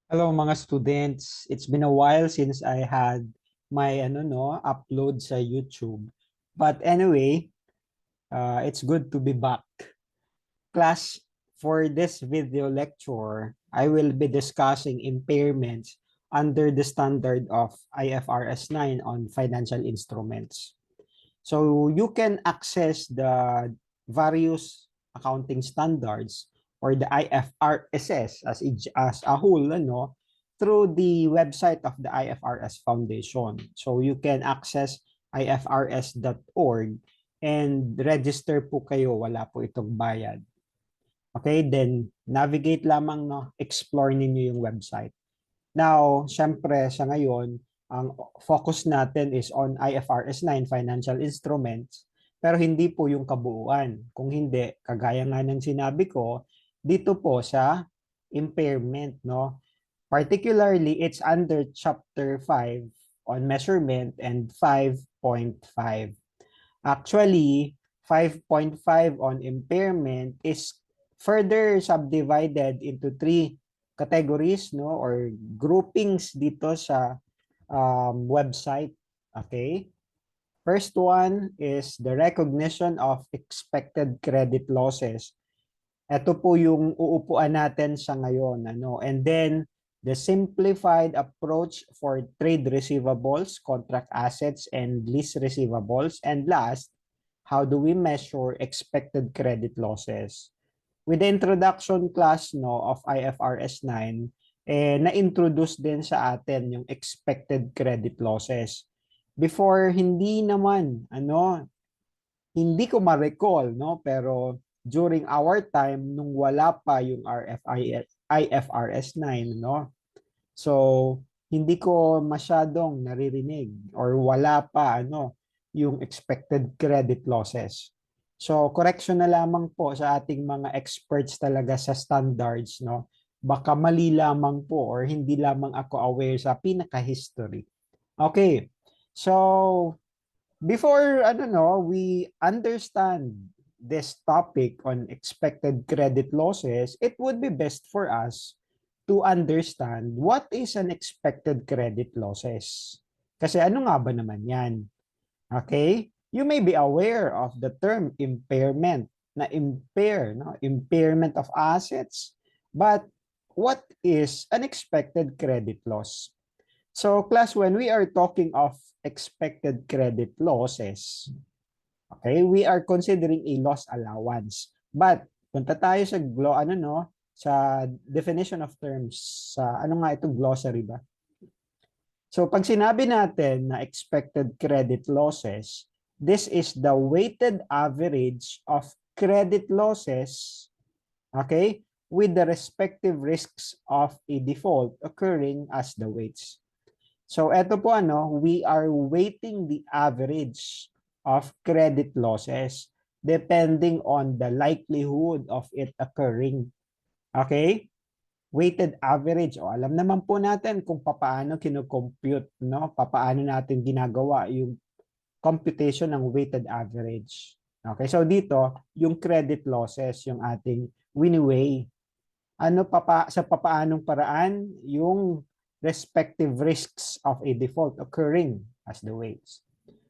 Hello mga students. It's been a while since I had my upload sa YouTube. But anyway, it's good to be back. Class, for this video lecture, I will be discussing impairments under the standard of IFRS 9 on financial instruments. So you can access the various accounting standards or the IFRS as a whole, through the website of the IFRS Foundation. So you can access ifrs.org and register po kayo, wala po itong bayad. Okay, then navigate lamang, no, explore ninyo yung website. Now, syempre sa ngayon, ang focus natin is on IFRS 9 financial instruments, pero hindi po yung kabuuan. Kung hindi, kagaya nga ng sinabi ko, dito po sa impairment, no? Particularly, it's under chapter 5 on measurement and 5.5. Actually, 5.5 on impairment is further subdivided into three categories, no, or groupings dito sa website. Okay? First one is the recognition of expected credit losses. Ito po yung uupuan natin sa ngayon, ano. And then the simplified approach for trade receivables, contract assets, and lease receivables. And last, how do we measure expected credit losses? With the introduction class, no, of IFRS 9, na-introduce din sa atin yung expected credit losses. Before, hindi naman, hindi ko ma-recall, no, pero during our time, nung wala pa yung IFRS 9, no, so hindi ko masyadong naririnig or wala pa, yung expected credit losses. So, correction na lamang po sa ating mga experts talaga sa standards, no? Baka mali lamang po or hindi lamang ako aware sa pinaka-history. Okay. So, before, we understand this topic on expected credit losses, it would be best for us to understand what is an expected credit losses. Kasi ano nga ba naman yan? Okay? You may be aware of the term impairment, na impair, no? Impairment of assets. But what is an expected credit loss? So class, when we are talking of expected credit losses, okay, we are considering a loss allowance. But punta tayo sa sa definition of terms, sa ano nga itong glossary ba? So pag sinabi natin na expected credit losses, this is the weighted average of credit losses, okay, with the respective risks of a default occurring as the weights. So eto po, we are weighting the average of credit losses depending on the likelihood of it occurring. Okay? Weighted average. O, alam naman po natin kung paano kino-compute, no? Paano natin ginagawa yung computation ng weighted average. Okay? So dito, yung credit losses, yung ating wini-weigh. Sa papaanong paraan yung respective risks of a default occurring as the weights.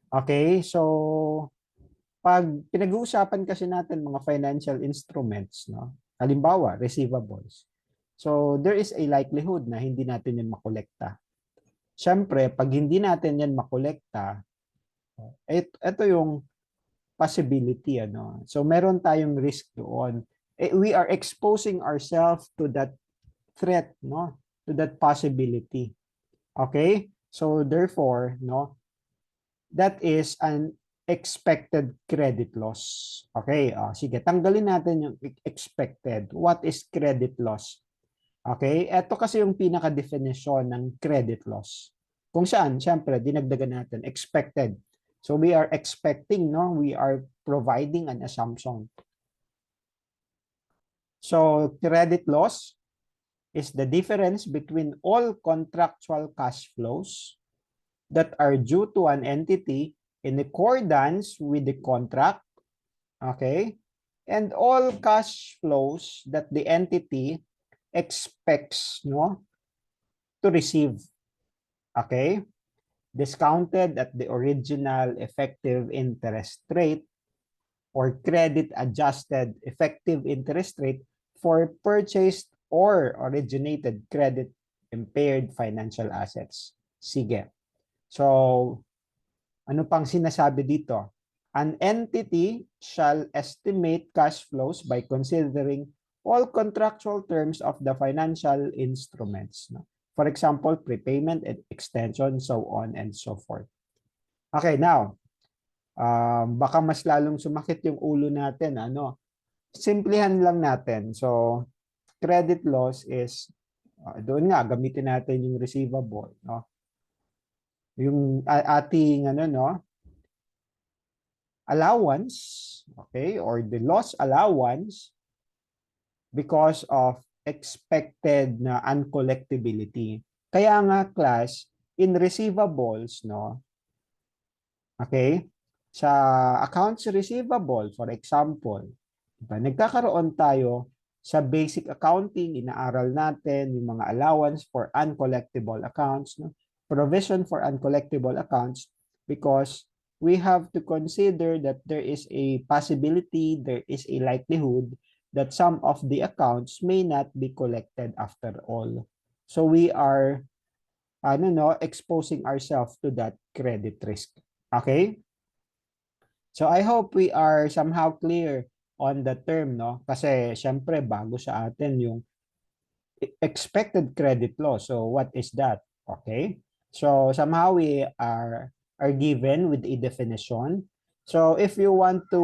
Okay? So pag pinag-uusapan kasi natin mga financial instruments, no? Halimbawa, receivables. So, there is a likelihood na hindi natin yan makolekta. Siyempre, pag hindi natin yan makolekta, ito yung possibility, So, meron tayong risk doon. We are exposing ourselves to that threat, no? To that possibility. Okay? So, therefore, that is an expected credit loss. Okay, sige, tanggalin natin yung expected. What is credit loss? Okay, ito kasi yung pinaka-definition ng credit loss. Kung saan, syempre, dinagdagan natin, expected. So we are expecting, we are providing an assumption. So credit loss is the difference between all contractual cash flows that are due to an entity in accordance with the contract, okay, and all cash flows that the entity expects, to receive. Okay? Discounted at the original effective interest rate or credit adjusted effective interest rate for purchased or originated credit impaired financial assets. Sige. So, ano pang sinasabi dito? An entity shall estimate cash flows by considering all contractual terms of the financial instruments. No? For example, prepayment, extension, so on and so forth. Okay, now, baka mas lalong sumakit yung ulo natin. Ano? Simplihan lang natin. So, credit loss is, doon nga, gamitin natin yung receivable. No? Yung ating ano, no? allowance, okay, or the loss allowance because of expected na uncollectibility. Kaya nga class, in receivables, no, okay, sa accounts receivable, for example, diba, nagkakaroon tayo sa basic accounting, inaaral natin yung mga allowance for uncollectible accounts, no? Provision for uncollectible accounts, because we have to consider that there is a possibility, there is a likelihood that some of the accounts may not be collected after all. So we are exposing ourselves to that credit risk. Okay? So I hope we are somehow clear on the term, no? Kasi syempre bago sa atin yung expected credit loss. So what is that? Okay? So somehow we are given with a definition. So if you want to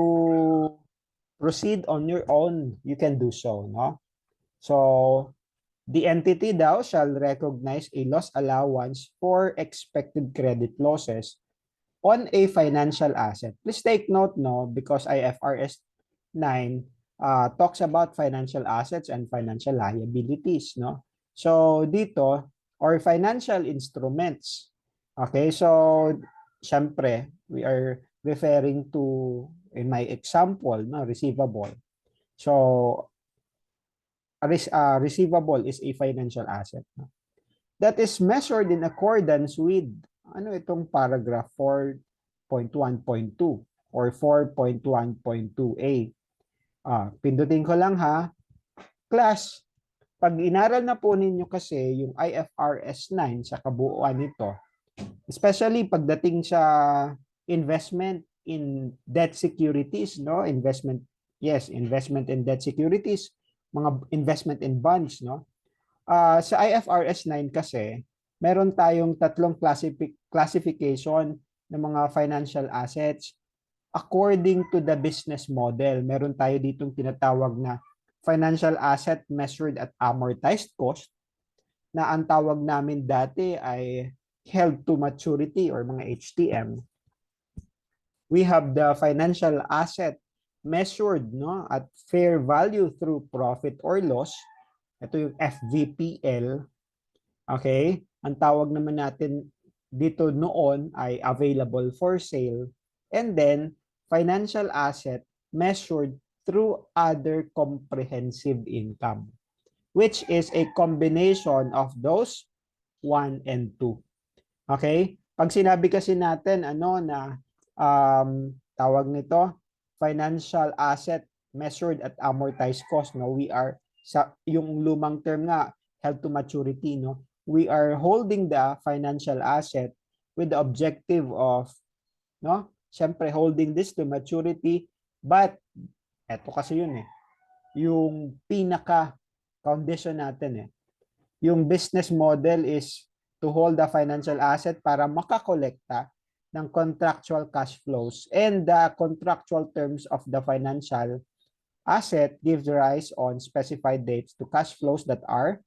proceed on your own, you can do so, no? So the entity daw shall recognize a loss allowance for expected credit losses on a financial asset. Please take note, no, because IFRS 9 talks about financial assets and financial liabilities, no? So dito, or financial instruments. Okay, so syempre, we are referring to, in my example, no, receivable. So receivable is a financial asset, no? That is measured in accordance with itong paragraph 4.1.2 or 4.1.2a. Pindutin ko lang ha. Class, pag inaral na po ninyo kasi yung IFRS 9 sa kabuuan nito, especially pagdating sa investment in debt securities, no? Investment in debt securities, mga investment in bonds, no? Sa IFRS 9 kasi, meron tayong tatlong classification ng mga financial assets according to the business model. Meron tayo ditong tinatawag na financial asset measured at amortized cost, na ang tawag namin dati ay held to maturity or mga HTM. We have the financial asset measured, no, at fair value through profit or loss. Ito yung FVPL. Okay? Ang tawag naman natin dito noon ay available for sale. And then, financial asset measured through other comprehensive income, which is a combination of those 1 and 2. Okay? Pag sinabi kasi natin tawag nito, financial asset measured at amortized cost, no, we are sa yung lumang term nga, held to maturity, no, we are holding the financial asset with the objective of, no, syempre holding this to maturity, but eto kasi yun yung pinaka condition natin yung business model is to hold the financial asset para makakolekta ng contractual cash flows, and the contractual terms of the financial asset gives rise on specified dates to cash flows that are,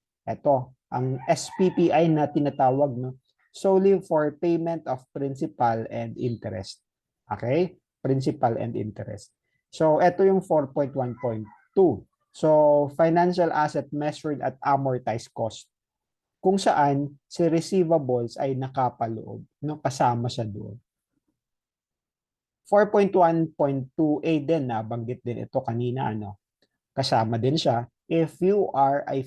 ang SPPI na tinatawag, no, solely for payment of principal and interest. Okay? Principal and interest. So, ito yung 4.1.2. So, financial asset measured at amortized cost, kung saan si receivables ay nakapaloob, no, kasama siya doon. 4.1.2a din, nabanggit din ito kanina, kasama din siya. if you are a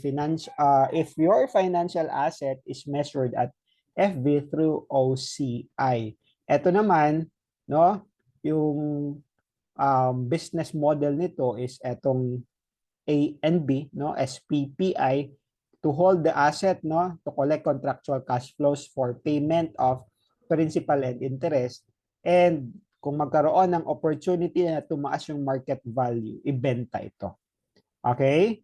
if your financial asset is measured at FV through OCI. Ito naman, no, yung business model nito is etong A and B, no, SPPI, to hold the asset, no, to collect contractual cash flows for payment of principal and interest, and kung magkaroon ng opportunity na tumaas yung market value, ibenta ito. Okay?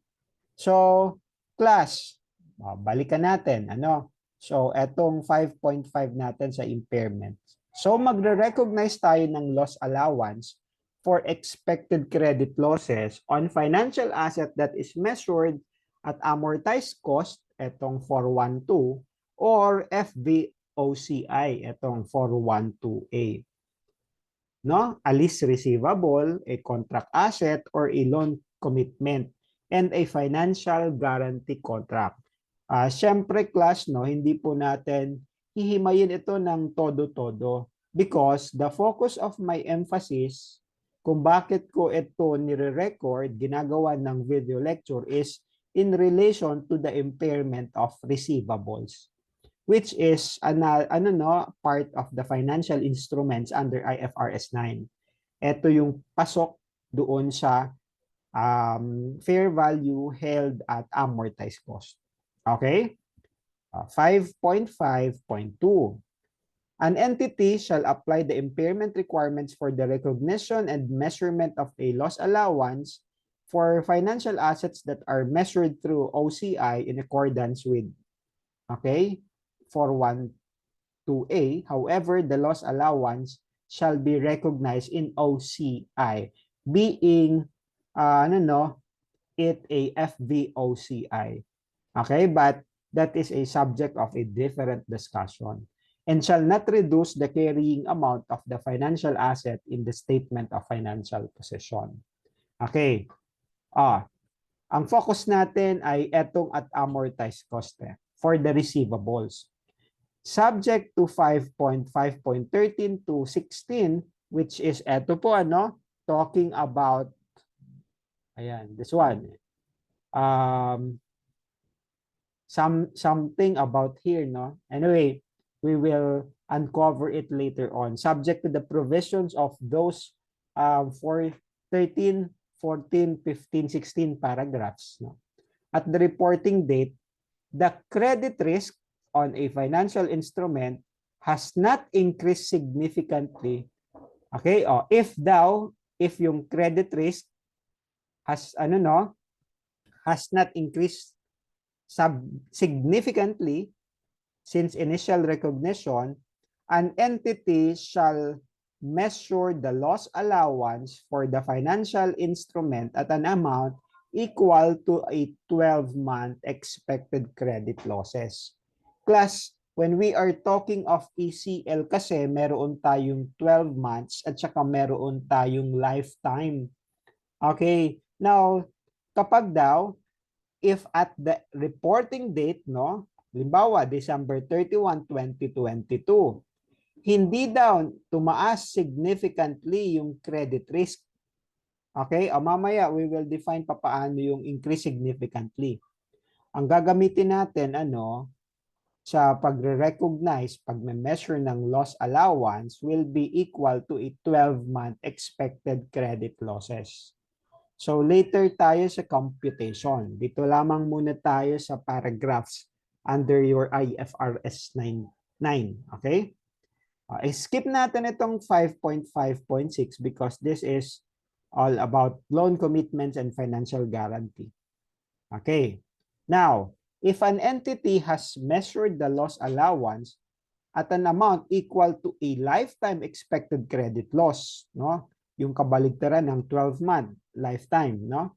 So, class, balikan natin, ano? So, etong 5.5 natin sa impairment. So, magre-recognize tayo ng loss allowance for expected credit losses on financial asset that is measured at amortized cost, etong 412, or FVOCI, etong 412A. No? A lease receivable, a contract asset, or a loan commitment, and a financial guarantee contract. Siyempre, class, no, hindi po natin hihimayin ito ng todo-todo because the focus of my emphasis kung bakit ko ito nire-record, ginagawa ng video lecture is in relation to the impairment of receivables, which is part of the financial instruments under IFRS 9. Ito yung pasok doon sa fair value held at amortized cost. Okay? 5.5.2. An entity shall apply the impairment requirements for the recognition and measurement of a loss allowance for financial assets that are measured through OCI in accordance with 412A. However, the loss allowance shall be recognized in OCI, being it a FVOCI. Okay, but that is a subject of a different discussion and shall not reduce the carrying amount of the financial asset in the statement of financial position. Okay. Ang focus natin ay etong at amortized cost for the receivables. Subject to 5.5.13 to 16, which is eto po talking about this one. Something about here, no? Anyway, we will uncover it later on. Subject to the provisions of those for 13, 14, 15, 16 paragraphs. No? At the reporting date, the credit risk on a financial instrument has not increased significantly. Okay? If yung credit risk has not increased significantly since initial recognition, an entity shall measure the loss allowance for the financial instrument at an amount equal to a 12-month expected credit losses. Class, when we are talking of ECL kasi meron tayong 12 months at saka meron tayong lifetime. Okay, now kapag if at the reporting date, no, halimbawa December 31, 2022, hindi daw tumaas significantly yung credit risk. Okay, mamaya we will define paano yung increase significantly. Ang gagamitin natin sa pagre-recognize, pagme-measure ng loss allowance will be equal to a 12-month expected credit losses. So later tayo sa computation. Dito lamang muna tayo sa paragraphs under your IFRS 9. Okay? Skip natin itong 5.5.6 because this is all about loan commitments and financial guarantee. Okay. Now, if an entity has measured the loss allowance at an amount equal to a lifetime expected credit loss, no? Yung kabaligtaran ng 12-month lifetime, no?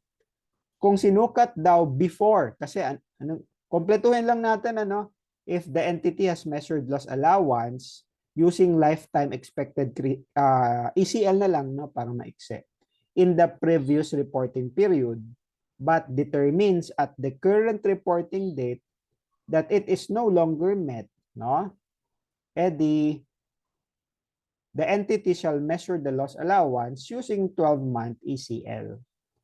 Kung sinukat daw before, kasi kompletuhin lang natin if the entity has measured loss allowance using lifetime expected ECL na lang, no, para maikse, in the previous reporting period, but determines at the current reporting date that it is no longer met, no? The entity shall measure the loss allowance using 12-month ECL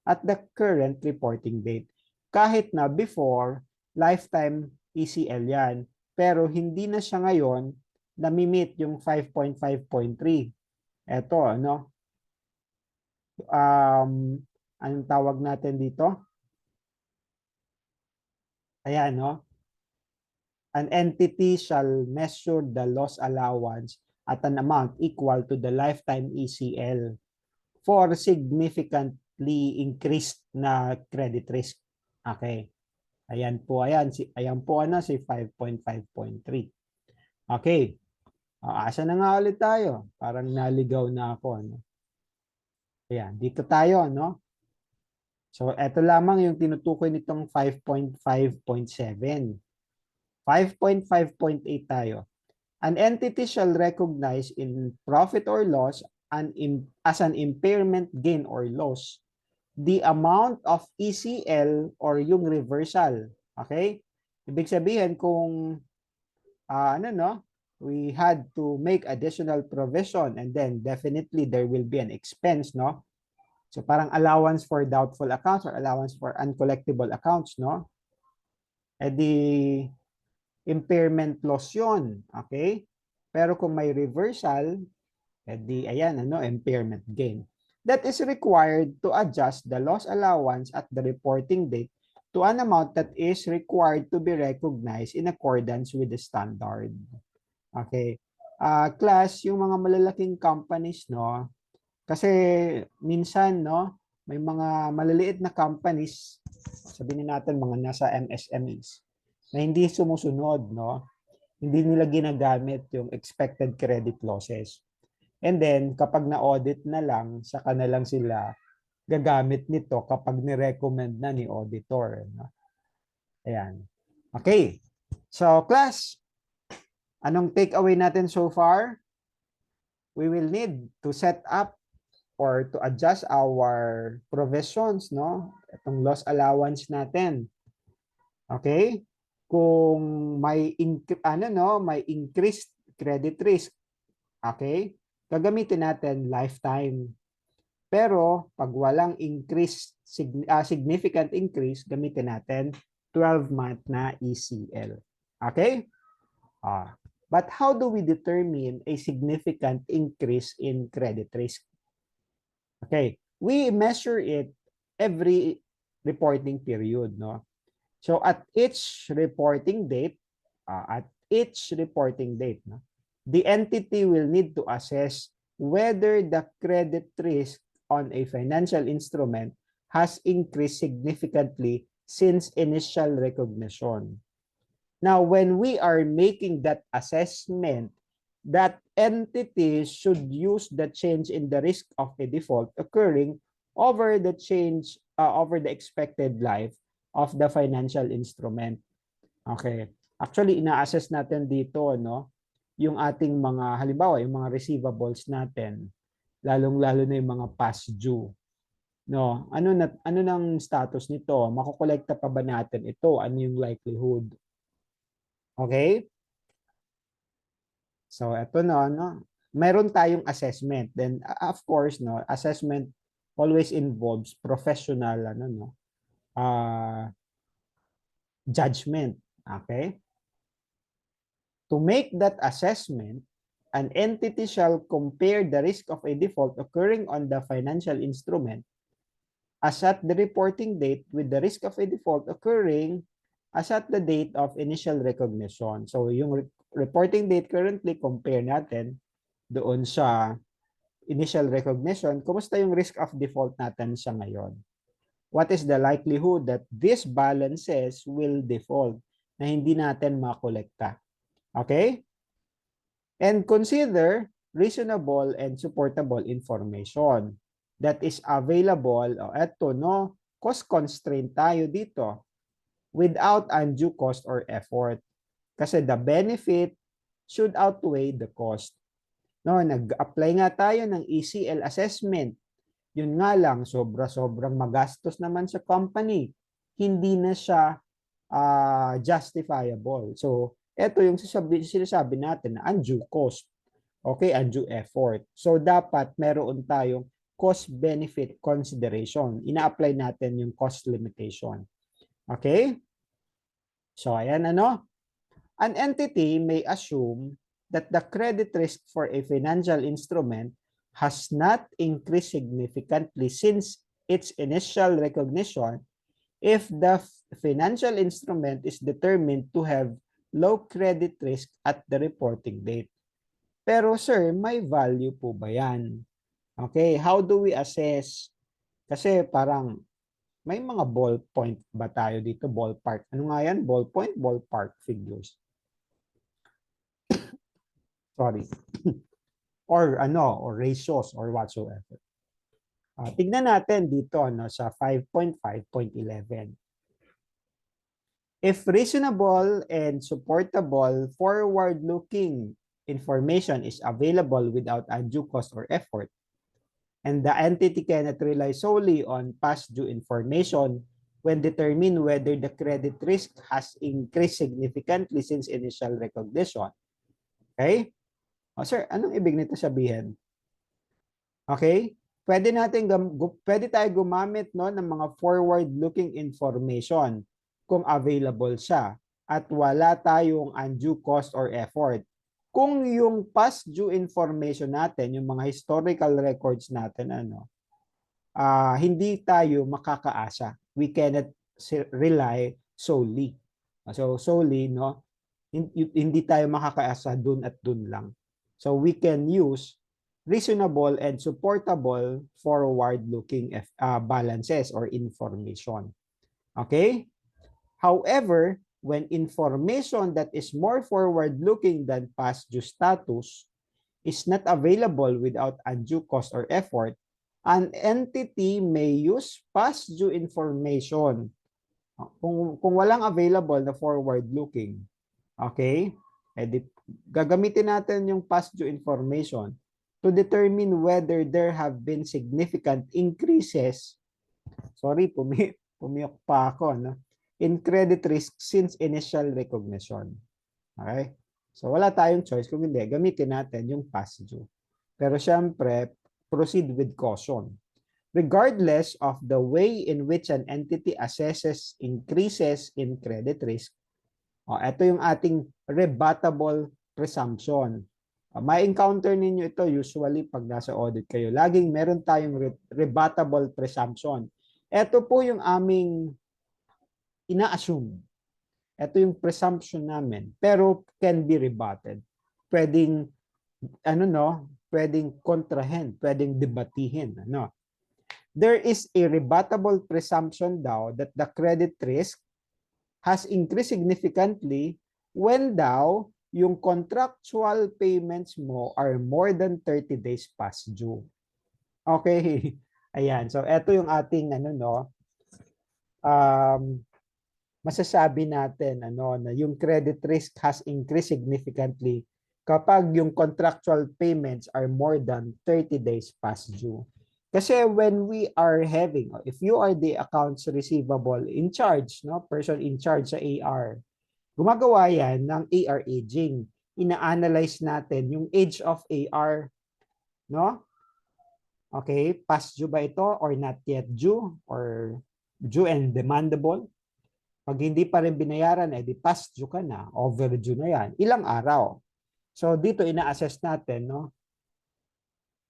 at the current reporting date. kahit na before, lifetime ECL yan. Pero hindi na siya ngayon nami-meet yung 5.5.3. Ito, ano? Anong tawag natin dito? Ayan, no? An entity shall measure the loss allowance at an amount equal to the lifetime ECL for significantly increased na credit risk. Okay. Ayan po, ayan po ano si 5.5.3. Okay. Asa na nga ulit tayo? Parang naligaw na ako, ano? Ayan, dito tayo, no? So, ito lamang yung tinutukoy nitong 5.5.7. 5.5.8 tayo. An entity shall recognize in profit or loss as an impairment gain or loss the amount of ECL or yung reversal. Okay? Ibig sabihin kung we had to make additional provision and then definitely there will be an expense, no? So parang allowance for doubtful accounts or allowance for uncollectible accounts, no? Eh di impairment loss yun. Okay? Pero kung may reversal, eh di ayan, ano, impairment gain. That is required to adjust the loss allowance at the reporting date to an amount that is required to be recognized in accordance with the standard. Okay. Class, yung mga malalaking companies, no, kasi minsan, no, may mga maliliit na companies, sabihin natin mga nasa MSMEs, na hindi sumusunod, no? Hindi nila ginagamit yung expected credit losses. And then, kapag na-audit na lang, saka na lang sila gagamit nito kapag ni-recommend na ni auditor. No? Ayan. Okay. So, class, anong takeaway natin so far? We will need to set up or to adjust our provisions, no? Itong loss allowance natin. Okay? Kung may may increased credit risk, okay? Gagamitin natin lifetime. Pero pag walang significant increase, gamitin natin 12-month na ECL. Okay? But how do we determine a significant increase in credit risk? Okay, we measure it every reporting period, no? So at each reporting date, no, the entity will need to assess whether the credit risk on a financial instrument has increased significantly since initial recognition. Now, when we are making that assessment, that entity should use the change in the risk of a default occurring over the expected life of the financial instrument. Okay. Actually, ina-assess natin dito, no, yung ating mga, halimbawa, yung mga receivables natin, lalong-lalo na yung mga past due. No, ano nang status nito? Makokolekta pa ba natin ito? Ano yung likelihood? Okay? So, ito na, no? Meron tayong assessment. Then, of course, no, assessment always involves professional, judgment. Okay? To make that assessment, an entity shall compare the risk of a default occurring on the financial instrument as at the reporting date with the risk of a default occurring as at the date of initial recognition. So, yung reporting date currently, compare natin doon sa initial recognition. Kumusta yung risk of default natin sa ngayon? What is the likelihood that these balances will default na hindi natin makolekta? Okay? And consider reasonable and supportable information that is available. Eto, no? Cost constraint tayo dito without undue cost or effort. Kasi the benefit should outweigh the cost. No, nag-apply nga tayo ng ECL assessment. Yun nga lang, sobrang magastos naman sa company. Hindi na siya justifiable. So, ito yung sinasabi natin na undue cost. Okay, undue effort. So, dapat meron tayong cost-benefit consideration. Ina-apply natin yung cost limitation. Okay? So, ayan ano. An entity may assume that the credit risk for a financial instrument has not increased significantly since its initial recognition if the financial instrument is determined to have low credit risk at the reporting date. Pero sir, may value po ba yan? Okay, how do we assess? Kasi parang may mga ballpoint ba tayo dito? Ballpark. Ano nga yan? Ballpoint, ballpark figures. Sorry. Or ano, or ratios or whatsoever. Tignan natin dito no, sa 5.5.11. If reasonable and supportable forward-looking information is available without undue cost or effort, and the entity cannot rely solely on past due information when determine whether the credit risk has increased significantly since initial recognition. Okay? O sir, anong ibig nito sabihin? Okay? Pwede tayo gumamit no ng mga forward-looking information kung available siya at wala tayong undue cost or effort. Kung yung past due information natin, yung mga historical records natin hindi tayo makakaasa. We cannot rely solely. So solely no, hindi tayo makakaasa dun at dun lang. So we can use reasonable and supportable forward-looking balances or information. Okay? However, when information that is more forward-looking than past due status is not available without undue cost or effort, an entity may use past due information. Kung walang available na forward-looking, okay, gagamitin natin yung past due information to determine whether there have been significant increases, pumiyok pa ako, no? In credit risk since initial recognition. Okay? So wala tayong choice kung hindi, gamitin natin yung past due. Pero syempre, proceed with caution. Regardless of the way in which an entity assesses increases in credit risk, ito yung ating rebuttable presumption. May encounter ninyo ito usually pag nasa audit kayo. Laging meron tayong rebuttable presumption. Ito po yung aming ina-assume. Ito yung presumption namin. Pero can be rebutted. Pwedeng, pwedeng kontrahen, pwedeng debatihin. There is a rebuttable presumption daw that the credit risk has increased significantly when daw yung contractual payments mo are more than 30 days past due. Okay. Ayan. So, ito yung ating masasabi natin na yung credit risk has increased significantly kapag yung contractual payments are more than 30 days past due. Kasi when we are having, if you are the accounts receivable in charge, person in charge sa AR, gumagawa yan ng AR aging. Ina-analyze natin yung age of AR, no? Okay, past due ba ito or not yet due or due and demandable? Pag hindi pa rin binayaran, di past due ka na, overdue na yan. Ilang araw? So dito ina-assess natin,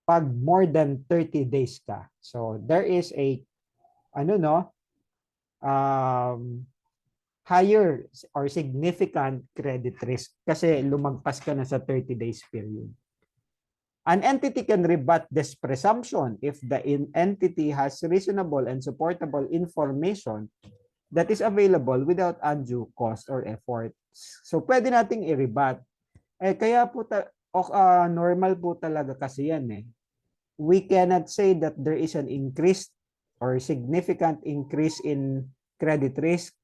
pag more than 30 days ka. So there is a higher or significant credit risk kasi lumagpas ka na sa 30 days period. An entity can rebut this presumption if the entity has reasonable and supportable information that is available without undue cost or effort. So pwede nating i-rebut. Kaya po normal po talaga kasi yan We cannot say that there is an increased or significant increase in credit risk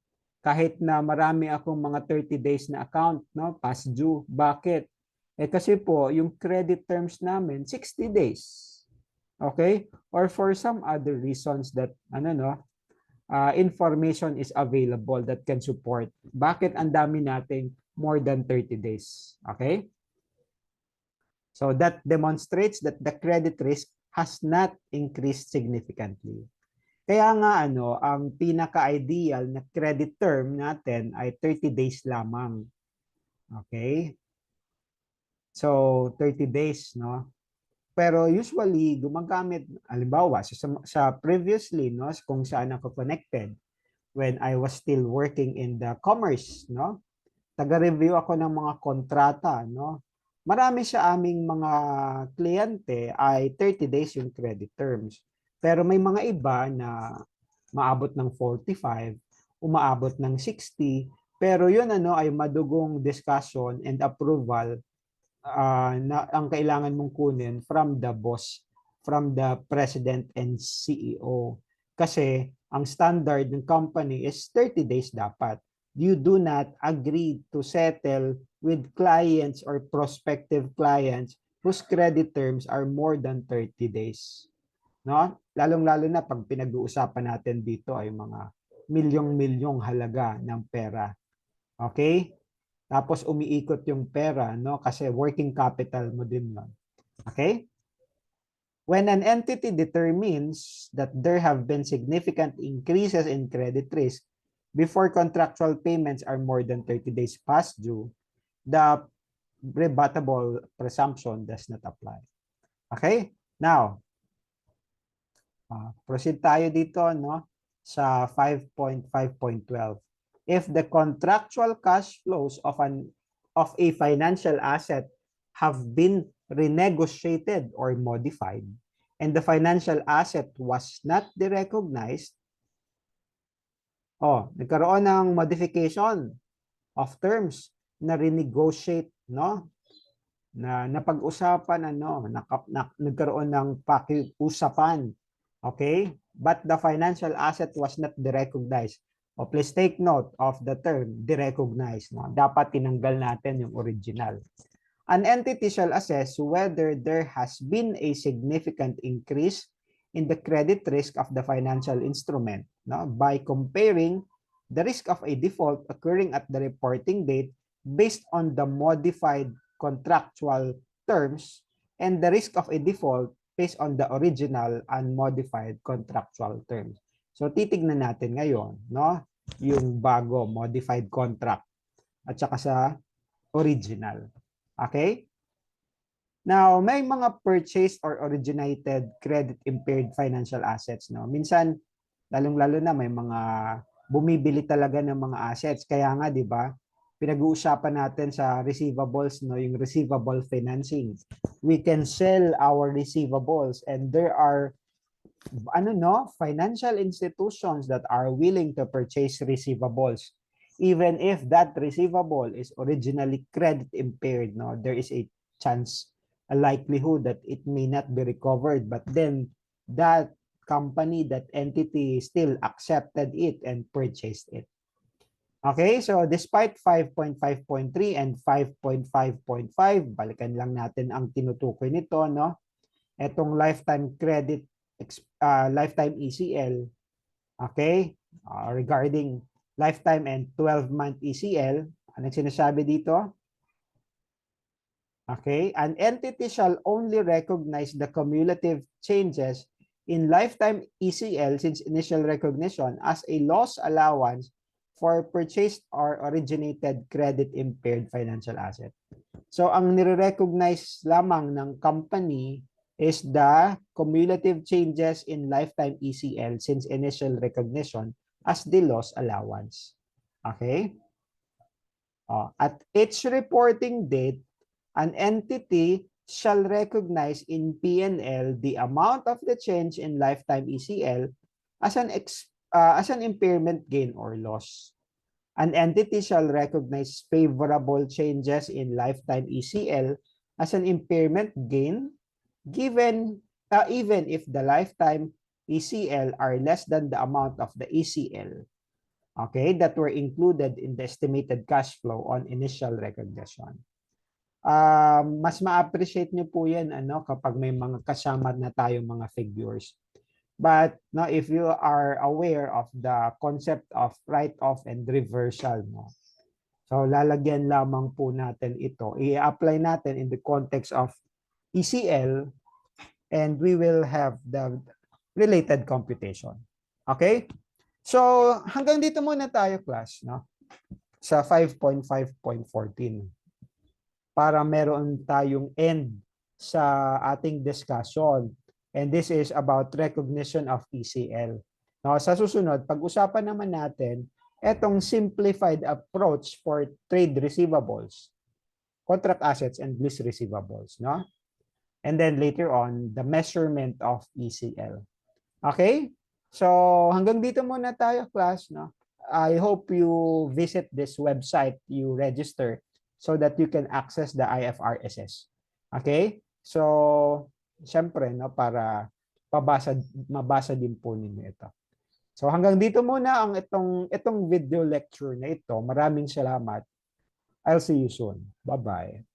kahit na marami akong mga 30 days na account, past due. Bakit? Kasi po, yung credit terms namin, 60 days. Okay? Or for some other reasons that, information is available that can support. Bakit ang dami nating more than 30 days? Okay? So that demonstrates that the credit risk has not increased significantly. Kaya nga ang pinaka-ideal na credit term natin ay 30 days lamang. Okay? So 30 days, no? Pero usually gumagamit halimbawa sa previously, no, kung saan ako connected when I was still working in the commerce, no? Taga-review ako ng mga kontrata, no? Marami sa aming mga kliyente ay 30 days yung credit terms. Pero may mga iba na maabot ng 45, umaabot ng 60, pero yun ay madugong discussion and approval na ang kailangan mong kunin from the boss, from the president and CEO. Kasi ang standard ng company is 30 days dapat. You do not agree to settle with clients or prospective clients whose credit terms are more than 30 days. No? Lalong-lalo na pag pinag-uusapan natin dito ay mga milyong-milyong halaga ng pera. Okay? Tapos umiikot yung pera, no? Kasi working capital mo din yun. Okay? When an entity determines that there have been significant increases in credit risk before contractual payments are more than 30 days past due, the rebuttable presumption does not apply. Okay? Now, proceed tayo dito, no? Sa 5.5.12. If the contractual cash flows of a financial asset have been renegotiated or modified and the financial asset was not derecognized, nagkaroon ng modification of terms na renegotiate, no? Na napag-usapan nagkaroon ng pakiusapan. Okay? But the financial asset was not derecognized. Please take note of the term derecognized. No? Dapat tinanggal natin yung original. An entity shall assess whether there has been a significant increase in the credit risk of the financial instrument, no, by comparing the risk of a default occurring at the reporting date based on the modified contractual terms and the risk of a default based on the original unmodified contractual terms. So titignan natin ngayon, no, yung bago modified contract at saka sa original. Okay? Now, may mga purchased or originated credit impaired financial assets, no. Minsan lalong-lalo na may mga bumibili talaga ng mga assets. Kaya nga, 'di ba? Pinag-uusapan natin sa receivables, no, yung receivable financing. We can sell our receivables and there are financial institutions that are willing to purchase receivables even if that receivable is originally credit impaired, no. There is a chance, a likelihood that it may not be recovered, but then that company, that entity still accepted it and purchased it. Okay, so despite 5.5.3 and 5.5.5, balikan lang natin ang tinutukoy nito, no? Etong lifetime credit, lifetime ECL, okay? Regarding lifetime and 12-month ECL, anong sinasabi dito? Okay, an entity shall only recognize the cumulative changes in lifetime ECL since initial recognition as a loss allowance for purchased or originated credit impaired financial asset. So ang nire-recognize lamang ng company is the cumulative changes in lifetime ECL since initial recognition as the loss allowance. Okay? At each reporting date, an entity shall recognize in P&L the amount of the change in lifetime ECL as an impairment gain or loss. An entity shall recognize favorable changes in lifetime ECL as an impairment gain given even if the lifetime ECL are less than the amount of the ECL, okay, that were included in the estimated cash flow on initial recognition. Mas ma-appreciate nyo po yan kapag may mga kasama na tayong mga figures. But no, if you are aware of the concept of write-off and reversal, no, so lalagyan lamang po natin ito. I-apply natin in the context of ECL and we will have the related computation. Okay? So, hanggang dito muna tayo, class, no? Sa 5.5.14 para meron tayong end sa ating discussion. And this is about recognition of ECL. No, sa susunod, pag-usapan naman natin etong simplified approach for trade receivables, contract assets, and lease receivables. No? And then later on, the measurement of ECL. Okay? So, hanggang dito muna tayo, class. No? I hope you visit this website, you register, so that you can access the IFRSs. Okay? So, syempre, no, para mabasa din po ninyo ito. So, hanggang dito muna ang itong video lecture na ito. Maraming salamat. I'll see you soon. Bye-bye.